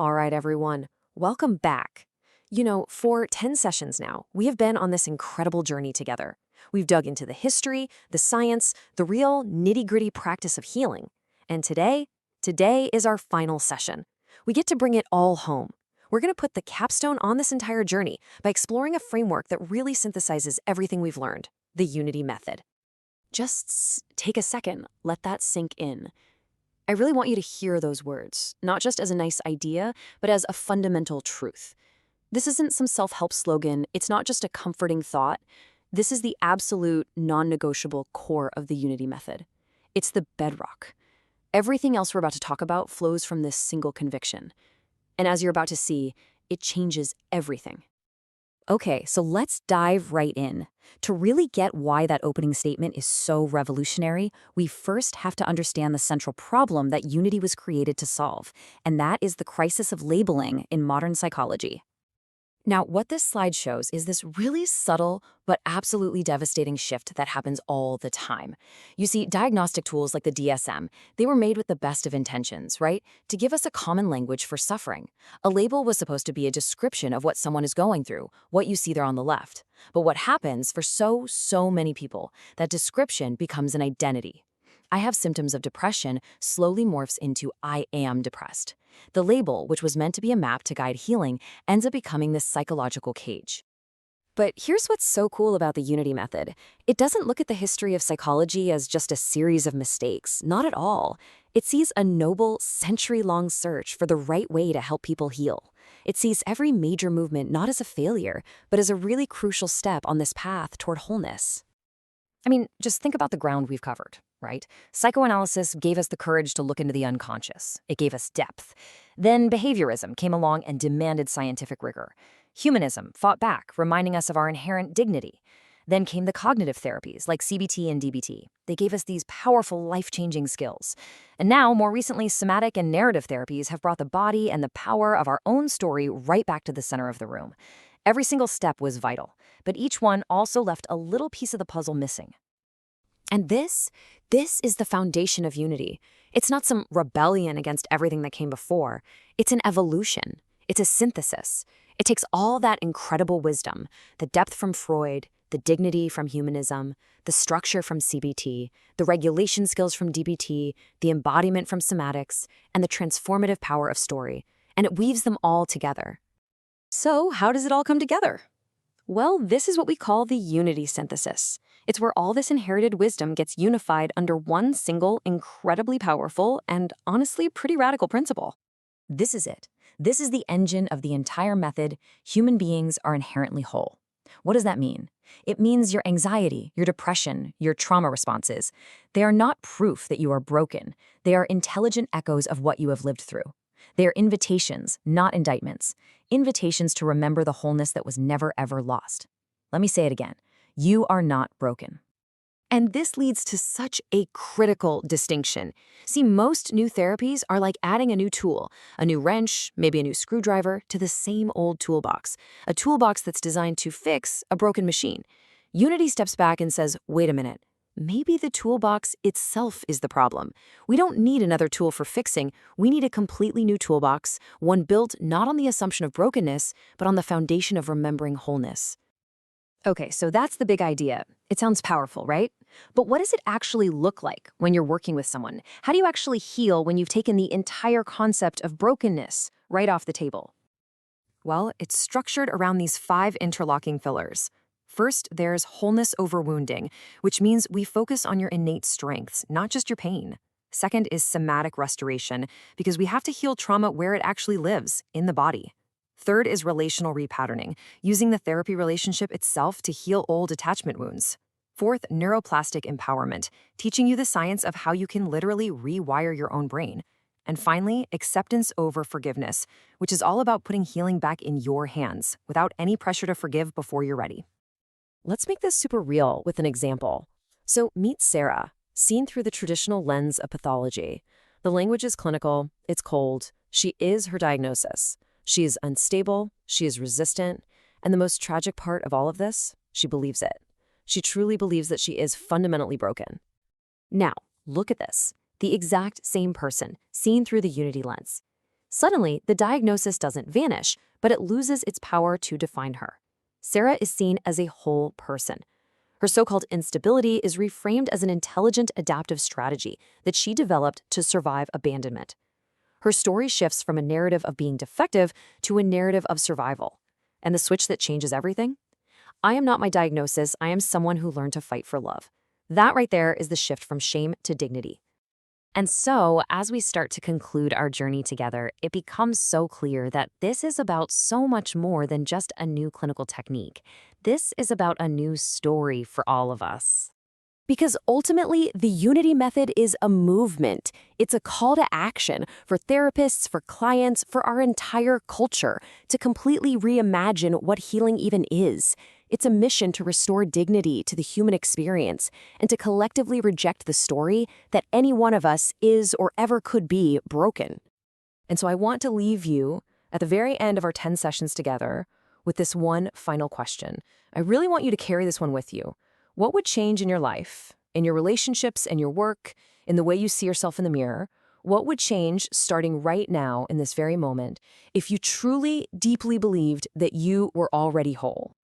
All right, everyone, welcome back. For 10 sessions now, we have been on this incredible journey together. We've dug into the history, the science, the real nitty-gritty practice of healing. And today is our final session. We get to bring it all home. We're going to put the capstone on this entire journey by exploring a framework that really synthesizes everything we've learned, the Unity Method. Just take a second, let that sink in. I really want you to hear those words, not just as a nice idea, but as a fundamental truth. This isn't some self-help slogan, it's not just a comforting thought. This is the absolute, non-negotiable core of the Unity Method. It's the bedrock. Everything else we're about to talk about flows from this single conviction. And as you're about to see, it changes everything. Okay, so let's dive right in. To really get why that opening statement is so revolutionary, we first have to understand the central problem that Unity was created to solve, and that is the crisis of labeling in modern psychology. Now, what this slide shows is this really subtle but absolutely devastating shift that happens all the time. You see, diagnostic tools like the DSM, they were made with the best of intentions, right? To give us a common language for suffering. A label was supposed to be a description of what someone is going through, what you see there on the left. But what happens for so many people, that description becomes an identity. I have symptoms of depression slowly morphs into I am depressed. The label, which was meant to be a map to guide healing, ends up becoming this psychological cage. But here's what's so cool about the Unity Method. It doesn't look at the history of psychology as just a series of mistakes, not at all. It sees a noble, century-long search for the right way to help people heal. It sees every major movement not as a failure, but as a really crucial step on this path toward wholeness. I mean, just think about the ground we've covered, right? Psychoanalysis gave us the courage to look into the unconscious. It gave us depth. Then behaviorism came along and demanded scientific rigor. Humanism fought back, reminding us of our inherent dignity. Then came the cognitive therapies like CBT and DBT. They gave us these powerful, life-changing skills. And now, more recently, somatic and narrative therapies have brought the body and the power of our own story right back to the center of the room. Every single step was vital, but each one also left a little piece of the puzzle missing. And this is the foundation of Unity. It's not some rebellion against everything that came before. It's an evolution. It's a synthesis. It takes all that incredible wisdom, the depth from Freud, the dignity from humanism, the structure from CBT, the regulation skills from DBT, the embodiment from somatics, and the transformative power of story, and it weaves them all together. So, how does it all come together? Well, this is what we call the Unity synthesis. It's where all this inherited wisdom gets unified under one single, incredibly powerful, and honestly pretty radical principle. This is it. This is the engine of the entire method. Human beings are inherently whole. What does that mean? It means your anxiety, your depression, your trauma responses, they are not proof that you are broken. They are intelligent echoes of what you have lived through. They are invitations, not indictments. Invitations to remember the wholeness that was never, ever lost. Let me say it again. You are not broken. And this leads to such a critical distinction. See, most new therapies are like adding a new tool, a new wrench, maybe a new screwdriver, to the same old toolbox. A toolbox that's designed to fix a broken machine. Unity steps back and says, wait a minute. Maybe the toolbox itself is the problem. We don't need another tool for fixing. We need a completely new toolbox, one built not on the assumption of brokenness, but on the foundation of remembering wholeness. Okay, so that's the big idea. It sounds powerful, right? But what does it actually look like when you're working with someone? How do you actually heal when you've taken the entire concept of brokenness right off the table? Well, it's structured around these 5 interlocking pillars. First, there's wholeness over wounding, which means we focus on your innate strengths, not just your pain. Second is somatic restoration, because we have to heal trauma where it actually lives, in the body. Third is relational repatterning, using the therapy relationship itself to heal old attachment wounds. Fourth, neuroplastic empowerment, teaching you the science of how you can literally rewire your own brain. And finally, acceptance over forgiveness, which is all about putting healing back in your hands, without any pressure to forgive before you're ready. Let's make this super real with an example. So meet Sarah, seen through the traditional lens of pathology. The language is clinical, it's cold, she is her diagnosis. She is unstable, she is resistant, and the most tragic part of all of this, she believes it. She truly believes that she is fundamentally broken. Now, look at this. The exact same person, seen through the Unity lens. Suddenly, the diagnosis doesn't vanish, but it loses its power to define her. Sarah is seen as a whole person. Her so-called instability is reframed as an intelligent adaptive strategy that she developed to survive abandonment. Her story shifts from a narrative of being defective to a narrative of survival. And the switch that changes everything? I am not my diagnosis, I am someone who learned to fight for love. That right there is the shift from shame to dignity. And so, as we start to conclude our journey together, it becomes so clear that this is about so much more than just a new clinical technique. This is about a new story for all of us. Because ultimately, the Unity method is a movement. It's a call to action for therapists, for clients, for our entire culture to completely reimagine what healing even is. It's a mission to restore dignity to the human experience and to collectively reject the story that any one of us is or ever could be broken. And so I want to leave you at the very end of our 10 sessions together with this one final question. I really want you to carry this one with you. What would change in your life, in your relationships, in your work, in the way you see yourself in the mirror? What would change starting right now in this very moment if you truly, deeply believed that you were already whole?